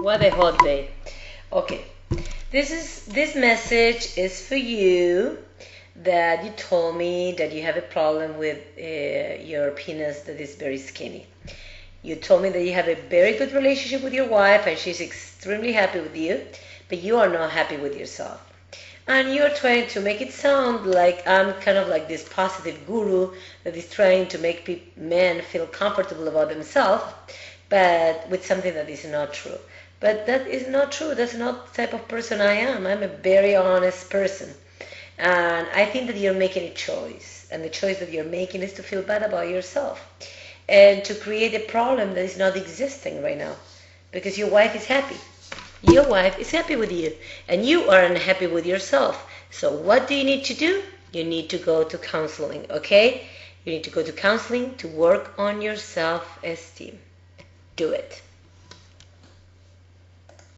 What a hot day. Okay, this message is for you that you told me that you have a problem with your penis that is very skinny. You told me that you have a very good relationship with your wife and she's extremely happy with you, but you are not happy with yourself. And you're trying to make it sound like I'm kind of like this positive guru that is trying to make men feel comfortable about themselves, but with something that is not true. But that is not true. That's not the type of person I am. I'm a very honest person. And I think that you're making a choice. And the choice that you're making is to feel bad about yourself and to create a problem that is not existing right now because your wife is happy. Your wife is happy with you and you are unhappy with yourself. So what do you need to do? You need to go to counseling, okay? You need to go to counseling to work on your self-esteem. Do it.